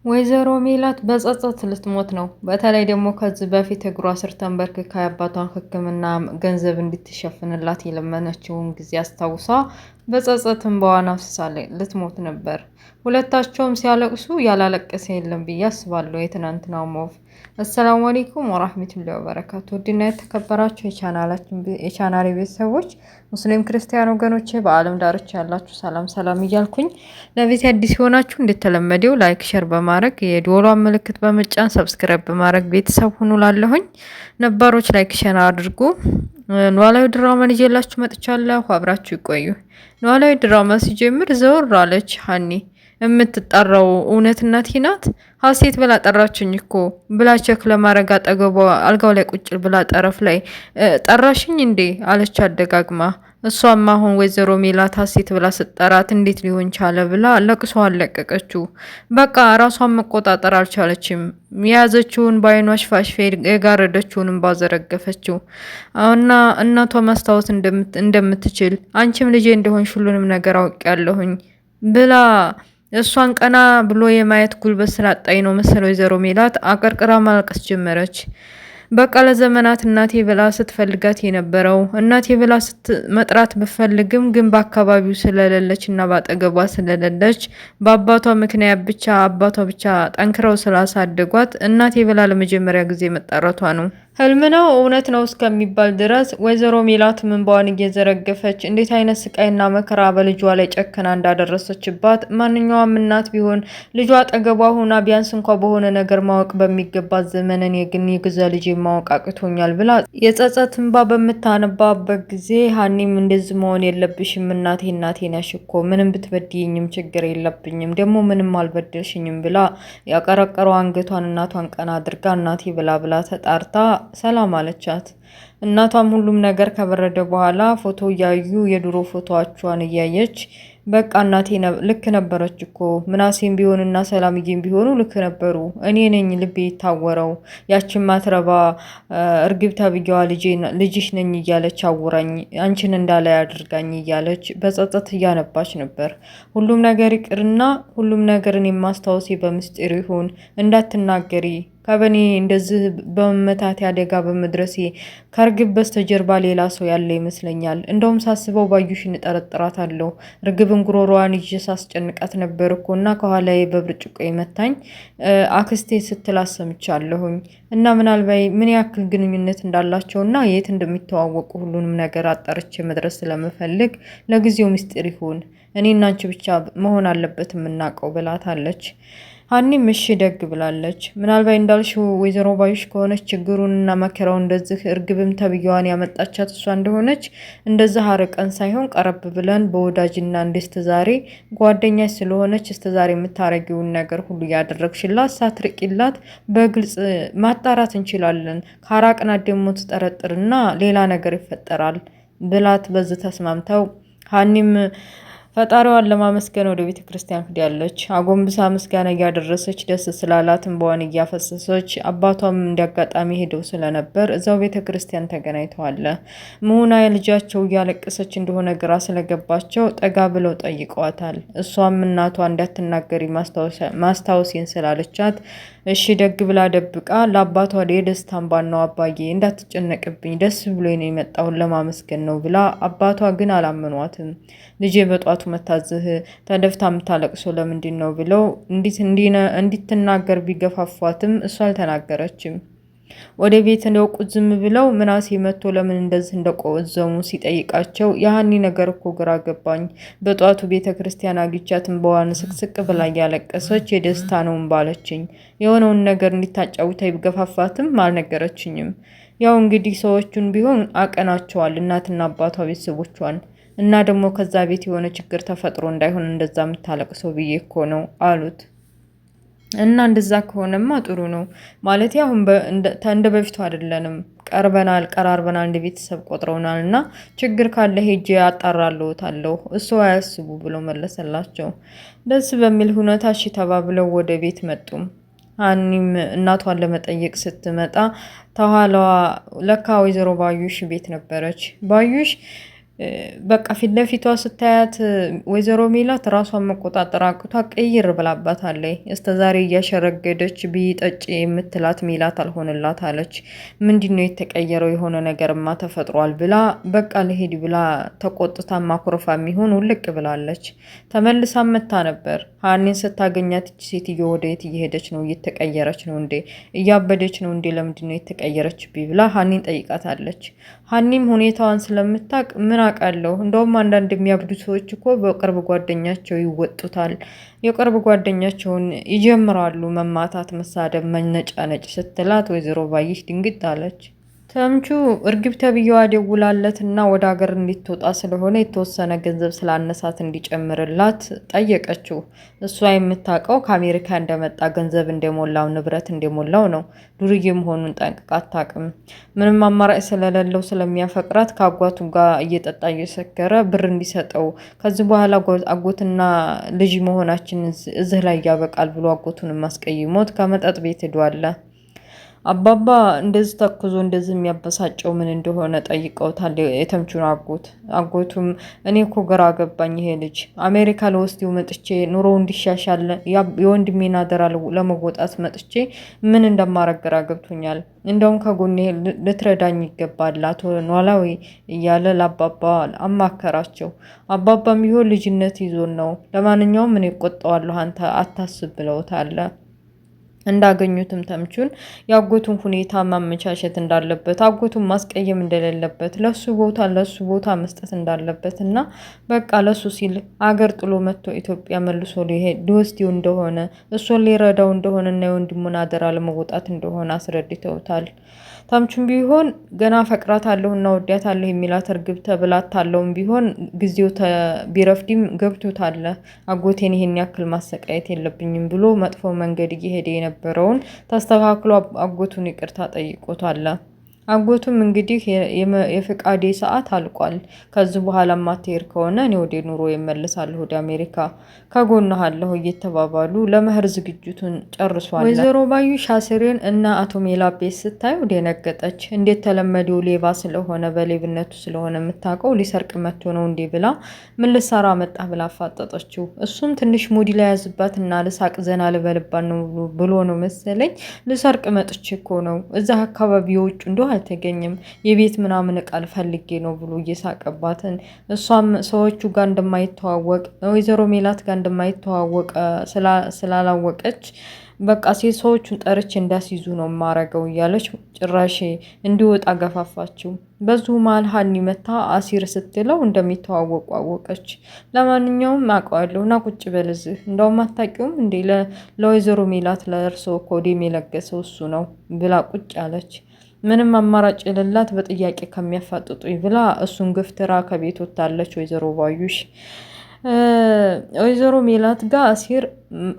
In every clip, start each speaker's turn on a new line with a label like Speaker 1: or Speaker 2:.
Speaker 1: ወይዘሮ ሜላት በጸጸት ልትሞት ነው። በተለይ ደግሞ ከዚህ በፊት እግሯ ስር ተንበርክካ የአባቷን ሕክምና ገንዘብ እንድትሸፍንላት የለመነችውን ጊዜ አስታውሳ በጸጸት እንባዋን አፍስሳ ልትሞት ነበር። ሁለታቸውም ሲያለቅሱ ያላለቀሰ የለም ብዬ አስባለሁ። የትናንትናው ሞት። አሰላሙ አለይኩም ወራህመቱላሂ ወበረካቱ። ውድና የተከበራችሁ የቻናሌ ቤተሰቦች ሙስሊም ክርስቲያን ወገኖቼ በአለም ዳርቻ ያላችሁ ሰላም ሰላም እያልኩኝ ለቤት አዲስ የሆናችሁ እንደተለመደው ላይክ ሸር በማድረግ የደወሏን ምልክት በመጫን ሰብስክራይብ በማድረግ ቤተሰብ ሁኑ ላለሁኝ ነባሮች ላይክ ሸር አድርጉ። ኖላዊ ድራማን ይዤላችሁ መጥቻለሁ። አብራችሁ ይቆዩ። ኖላዊ ድራማ ሲጀምር ዘወር አለች ሀኒ። የምትጠራው እውነት እናቴ ናት? ሀሴት ብላ ጠራችኝ እኮ ብላ ቸክ ለማድረግ አጠገቧ አልጋው ላይ ቁጭ ብላ ጠረፍ ላይ ጠራሽኝ እንዴ አለች አደጋግማ። እሷም አሁን ወይዘሮ ሜላት ሀሴት ብላ ስጠራት እንዴት ሊሆን ቻለ ብላ ለቅሶ አለቀቀችው። በቃ ራሷን መቆጣጠር አልቻለችም። የያዘችውን በአይኗ ሽፋሽፌ የጋረደችውንም ባዘረገፈችው እና እናቷ ማስታወስ እንደምትችል አንቺም ልጄ እንደሆንሽ ሁሉንም ነገር አውቄያለሁኝ ብላ እሷን ቀና ብሎ የማየት ጉልበት ስላጣኝ ነው መሰል ወይዘሮ ሜላት አቀርቅራ ማልቀስ ጀመረች። በቃ ለዘመናት እናቴ ብላ ስትፈልጋት የነበረው እናቴ ብላ ስትመጥራት ብፈልግም ግን በአካባቢው ስለሌለች እና ባጠገቧ ስለሌለች በአባቷ ምክንያት ብቻ አባቷ ብቻ ጠንክረው ስላሳደጓት እናቴ ብላ ለመጀመሪያ ጊዜ መጣራቷ ነው። ህልም ነው እውነት ነው እስከሚባል ድረስ ወይዘሮ ሜላት እንባዋን እየዘረገፈች እንዴት አይነት ስቃይና መከራ በልጇ ላይ ጨክና እንዳደረሰችባት ማንኛውም እናት ቢሆን ልጇ አጠገቧ ሆና ቢያንስ እንኳ በሆነ ነገር ማወቅ በሚገባት ዘመን እኔ ግን የገዛ ልጄ ማወቅ አቅቶኛል ብላ የጸጸት እንባ በምታነባበት ጊዜ ሀኒም እንደዚህ መሆን የለብሽም እናቴ ነሽ እኮ ምንም ብትበድይኝም ችግር የለብኝም ደግሞ ምንም አልበደልሽኝም ብላ ያቀረቀረው አንገቷን እናቷን ቀና አድርጋ እናቴ ብላ ተጣርታ ሰላም አለቻት። እናቷም ሁሉም ነገር ከበረደ በኋላ ፎቶ እያዩ የድሮ ፎቶዋቿን እያየች በቃ እናቴ ልክ ነበረች እኮ ምናሴም ቢሆንና ሰላምዬም ቢሆኑ ልክ ነበሩ። እኔ ነኝ ልቤ የታወረው ያችን ማትረባ እርግብ ተብዬዋ ልጅሽ ነኝ እያለች አውራኝ አንቺን እንዳላይ አድርጋኝ እያለች በጸጸት እያነባች ነበር። ሁሉም ነገር ይቅርና ሁሉም ነገርን የማስታወሴ በምስጢር ይሁን እንዳትናገሪ ከበኔ እንደዚህ በመመታት አደጋ በመድረሴ ከእርግብ በስተጀርባ ሌላ ሰው ያለ ይመስለኛል። እንደውም ሳስበው ባዩሽን እጠረጥራታለሁ። እርግብን ጉሮሮዋን ይዤ ሳስጨንቃት ነበር እኮ እና ከኋላዬ በብርጭቆ የመታኝ አክስቴ ስትላት ሰምቻለሁኝ። እና ምናልባት ምን ያክል ግንኙነት እንዳላቸው እና የት እንደሚተዋወቁ ሁሉንም ነገር አጣርቼ መድረስ ስለምፈልግ ለጊዜው ምስጢር ይሁን እኔና አንቺ ብቻ መሆን አለበት የምናውቀው ብላታለች። ሀኒም እሺ ደግ ብላለች። ምናልባት እንዳልሽው ወይዘሮ ባዩሽ ከሆነች ችግሩንና መከራው እንደዚህ እርግብም ተብያዋን ያመጣቻት እሷ እንደሆነች እንደዚህ አርቀን ሳይሆን ቀረብ ብለን በወዳጅና እንደስተዛሬ ጓደኛሽ ስለሆነች እስተዛሬ የምታረጊውን ነገር ሁሉ ያደረግሽላት ሳትርቂላት በግልጽ ማጣራት እንችላለን። ካራቅናት ደግሞ ትጠረጥርና ሌላ ነገር ይፈጠራል ብላት በዚህ ተስማምተው ሀኒም ፈጣሪዋን ለማመስገን ወደ ቤተ ክርስቲያን ሄዳለች። አጎንብሳ ምስጋና እያደረሰች ደስ ስላላት እንባዋን እያፈሰሰች አባቷም እንዲያጋጣሚ ሄደው ስለነበር እዛው ቤተ ክርስቲያን ተገናኝተዋል። ምሁና የልጃቸው እያለቀሰች እንደሆነ ግራ ስለገባቸው ጠጋ ብለው ጠይቀዋታል። እሷም እናቷ እንዳትናገሪ ማስታወሴን ስላለቻት እሺ ደግ ብላ ደብቃ ለአባቷ የደስታ እንባ ነው አባዬ እንዳትጨነቅብኝ ደስ ብሎ ነው የመጣሁን ለማመስገን ነው ብላ አባቷ ግን አላመኗትም። ልጄ በጧቱ መታዝህ ተደፍታ የምታለቅሰው ለምንድን ነው ብለው እንዲትናገር ቢገፋፏትም እሷ አልተናገረችም። ወደ ቤት እንደወቁት ዝም ብለው ምናሴ መጥቶ ለምን እንደዚህ እንደቆዘሙ ሲጠይቃቸው የሀኒ ነገር እኮ ግራ ገባኝ። በጧቱ ቤተ ክርስቲያን አግቻት እንባዋን ስቅስቅ ብላ እያለቀሰች የደስታ ነው ባለችኝ። የሆነውን ነገር እንዲታጫውታይ ቢገፋፋትም አልነገረችኝም። ያው እንግዲህ ሰዎቹን ቢሆን አቀናቸዋል እናትና አባቷ ቤተሰቦቿን እና ደግሞ ከዛ ቤት የሆነ ችግር ተፈጥሮ እንዳይሆን እንደዛ የምታለቅሰው ብዬ እኮ ነው አሉት። እና እንደዛ ከሆነማ ጥሩ ነው ማለት አሁን እንደ በፊቱ አይደለንም፣ ቀራርበናል፣ እንደ ቤተሰብ ቆጥረውናል እና ችግር ካለ ሄጄ አጣራለሁታለሁ እሱ አያስቡ ብሎ መለሰላቸው። ደስ በሚል ሁኔታ እሺ ተባብለው ወደ ቤት መጡ። ሀኒም እናቷን ለመጠየቅ ስትመጣ ተኋላዋ ለካ ወይዘሮ ባዩሽ ቤት ነበረች። ባዩሽ በቃ ፊት ለፊቷ ስታያት ወይዘሮ ሜላት ራሷን መቆጣጠር አቅቷ ቅይር ብላባታለች። እስከዛሬ እያሸረገደች ቢጠጪ የምትላት ሜላት አልሆንላት አለች። ምንድነው የተቀየረው? የሆነ ነገርማ ተፈጥሯል ብላ በቃ ልሄድ ብላ ተቆጥታ ማኩረፋ የሚሆን ውልቅ ብላለች። ተመልሳ መታ ነበር። ሀኒን ስታገኛት ሴትዮ ወደየት እየሄደች ነው? እየተቀየረች ነው እንዴ? እያበደች ነው እንዴ? ለምንድነው የተቀየረችብኝ ብላ ሀኒን ጠይቃታለች። ሀኒም ሁኔታዋን ስለምታቅ ምን አውቃለሁ፣ እንደውም አንዳንድ የሚያብዱ ሰዎች እኮ በቅርብ ጓደኛቸው ይወጡታል። የቅርብ ጓደኛቸውን ይጀምራሉ መማታት፣ መሳደብ፣ መነጫነጭ ስትላት ወይዘሮ ባይሽ ድንግጥ አለች። ተምቹ እርግብ ተብዬዋ ደውላለት እና ወደ ሀገር እንድትወጣ ስለሆነ የተወሰነ ገንዘብ ስላነሳት እንዲጨምርላት ጠየቀችው። እሷ የምታውቀው ከአሜሪካ እንደመጣ ገንዘብ እንደሞላው ንብረት እንደሞላው ነው። ዱርዬ መሆኑን ጠንቅቃ አታውቅም። ምንም አማራጭ ስለሌለው ስለሚያፈቅራት ከአጓቱ ጋር እየጠጣ እየሰከረ ብር እንዲሰጠው ከዚህ በኋላ አጎትና ልጅ መሆናችን እዚህ ላይ ያበቃል ብሎ አጎቱን ማስቀይሞት ከመጠጥ ቤት ሄዷል። አባባ እንደዚህ ተክዞ እንደዚህ የሚያበሳጨው ምን እንደሆነ ጠይቀውታል። የተምቹን አጎቱም እኔ እኮ ግራ ገባኝ፣ ይሄ ልጅ አሜሪካ ለወስደው መጥቼ ኑሮ እንዲሻሻል የወንድሜን አደራ ለመወጣት መጥቼ ምን እንደማረግ ግራ ገብቶኛል። እንደውም ከጎኔ ልትረዳኝ ይገባል አቶ ኖላዊ እያለ ለአባባ አማከራቸው። አባባም ቢሆን ልጅነት ይዞን ነው፣ ለማንኛውም ምን ይቆጠዋለሁ አንተ አታስብ ብለውታል። እንዳገኙትም ተምቹን የአጎቱን ሁኔታ ማመቻቸት እንዳለበት፣ አጎቱን ማስቀየም እንደሌለበት፣ ለሱ ቦታ መስጠት እንዳለበት እና በቃ ለሱ ሲል አገር ጥሎ መጥቶ ኢትዮጵያ መልሶ ሊወስደው እንደሆነ እሱን ሊረዳው እንደሆነ እና የወንድሙን አደራ ለመወጣት እንደሆነ አስረድተውታል። ተምቹም ቢሆን ገና ፈቅራታለሁ እና ወዳታለሁ የሚላት እርግብ ተብላታለውም ቢሆን ጊዜው ቢረፍድም ገብቶታል። አጎቴን ይሄን ያክል ማሰቃየት የለብኝም ብሎ መጥፎ መንገድ እየሄደ የነበረውን ተስተካክሎ አጎቱን ይቅርታ ጠይቆታል። አጎቱም እንግዲህ የፍቃዴ ሰዓት አልቋል፣ ከዚህ በኋላ ማትሄድ ከሆነ እኔ ወደ ኑሮ እመለሳለሁ፣ ወደ አሜሪካ ከጎንህ አለሁ እየተባባሉ ለመህር ዝግጅቱን ጨርሷል። ወይዘሮ ባዩሽ አሲርን እና አቶ ሜላት ቤት ስታዩ ደነገጠች። እንዴት ተለመደው ሌባ ስለሆነ በሌብነቱ ስለሆነ የምታውቀው ሊሰርቅ መጥቶ ነው እንዴ ብላ ምን ልሰራ መጣ ብላ አፋጠጠችው። እሱም ትንሽ ሙዲ ላይ ያዝባት እና ልሳቅ ዘና ልበልባት ነው ብሎ ነው መሰለኝ ልሰርቅ መጥቼ እኮ ነው እዛ አካባቢ የውጭ እንደው አልተገኘም የቤት ምናምን ቃል ፈልጌ ነው ብሎ እየሳቀባትን እሷም ሰዎቹ ጋር እንደማይተዋወቅ ወይዘሮ ሜላት ጋር እንደማይተዋወቅ ስላላወቀች በቃ ሰዎቹን ጠርቼ እንዳስይዙ ነው ማረገው እያለች ጭራሽ እንዲወጣ ገፋፋችው። በዙ መሀል ሀኒ መታ አሲር ስትለው እንደሚተዋወቁ አወቀች። ለማንኛውም አውቀዋለሁ እና ቁጭ በልዝህ እንደውም አታውቂውም እንዴ ለወይዘሮ ሜላት ለእርሶ ኮዴም የለገሰው እሱ ነው ብላ ቁጭ አለች። ምንም አማራጭ የሌላት በጥያቄ ከሚያፋጥጡኝ ብላ እሱን ገፍትራ ከቤት ወጣለች። ወይዘሮ ባዩሽ ወይዘሮ ሜላት ጋር አሲር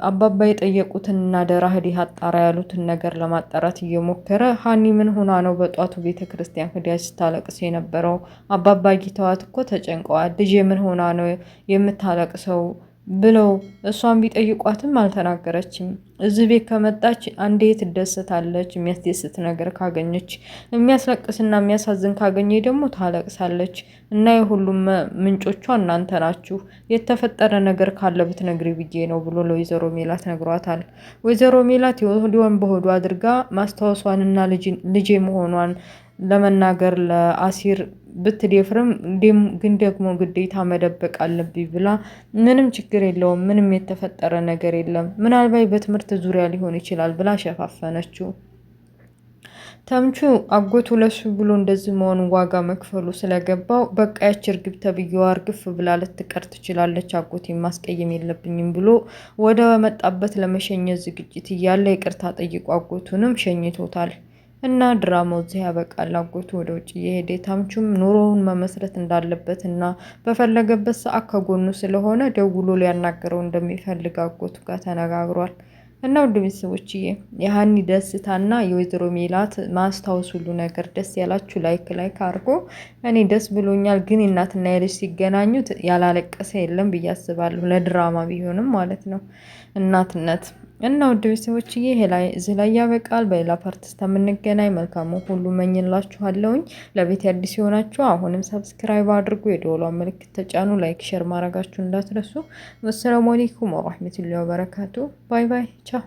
Speaker 1: አባባ የጠየቁትን እና ደራ ሂደህ አጣራ ያሉትን ነገር ለማጣራት እየሞከረ ሀኒ ምን ሆና ነው በጧቱ ቤተክርስቲያን ሂዳች ስታለቅስ የነበረው? አባባ ጊተዋት እኮ ተጨንቀዋል። ልጄ ምን ሆና ነው የምታለቅሰው ብለው እሷን ቢጠይቋትም አልተናገረችም። እዚህ ቤት ከመጣች አንዴ ትደሰታለች፣ የሚያስደስት ነገር ካገኘች፣ የሚያስለቅስና የሚያሳዝን ካገኘ ደግሞ ታለቅሳለች። እና የሁሉም ምንጮቿ እናንተ ናችሁ፣ የተፈጠረ ነገር ካለ ብትነግሪ ብዬ ነው ብሎ ለወይዘሮ ሜላት ነግሯታል። ወይዘሮ ሜላት የሆዷን በሆዷ አድርጋ ማስታወሷንና ልጄ መሆኗን ለመናገር ለአሲር ብትደፍርም ግን ደግሞ ግዴታ መደበቅ አለብኝ ብላ ምንም ችግር የለውም፣ ምንም የተፈጠረ ነገር የለም፣ ምናልባት በትምህርት ዙሪያ ሊሆን ይችላል ብላ ሸፋፈነችው። ተምቹ አጎቱ ለሱ ብሎ እንደዚህ መሆኑ ዋጋ መክፈሉ ስለገባው በቃ ያች እርግብ ተብዬዋ እርግፍ ብላ ልትቀር ትችላለች፣ አጎቴ ማስቀየም የለብኝም ብሎ ወደ መጣበት ለመሸኘት ዝግጅት እያለ ይቅርታ ጠይቆ አጎቱንም ሸኝቶታል። እና ድራማው እዚህ ያበቃል። አጎቱ ወደ ውጭ እየሄደ ተምቹም ኑሮውን መመስረት እንዳለበት እና በፈለገበት ሰዓት ከጎኑ ስለሆነ ደውሎ ሊያናገረው እንደሚፈልግ አጎቱ ጋር ተነጋግሯል። እና ውድ ቤተሰቦችዬ የሀኒ ደስታና የወይዘሮ ሜላት ማስታወስ ሁሉ ነገር ደስ ያላችሁ ላይክ አድርጎ እኔ ደስ ብሎኛል። ግን እናትና የልጅ ሲገናኙት ያላለቀሰ የለም ብዬ አስባለሁ። ለድራማ ቢሆንም ማለት ነው እናትነት እና ውድ ቤተሰቦችዬ እዚህ ላይ ያበቃል። በሌላ ፓርት እስከምንገናኝ መልካሙ ሁሉ መኝላችኋለሁኝ። ለቤት አዲስ የሆናችሁ አሁንም ሰብስክራይብ አድርጉ፣ የደወሏን ምልክት ተጫኑ፣ ላይክ ሼር ማድረጋችሁ እንዳትረሱ። ወሰላሙ አለይኩም ወራህመቱላሂ ወበረካቱ። ባይ ባይ ቻው።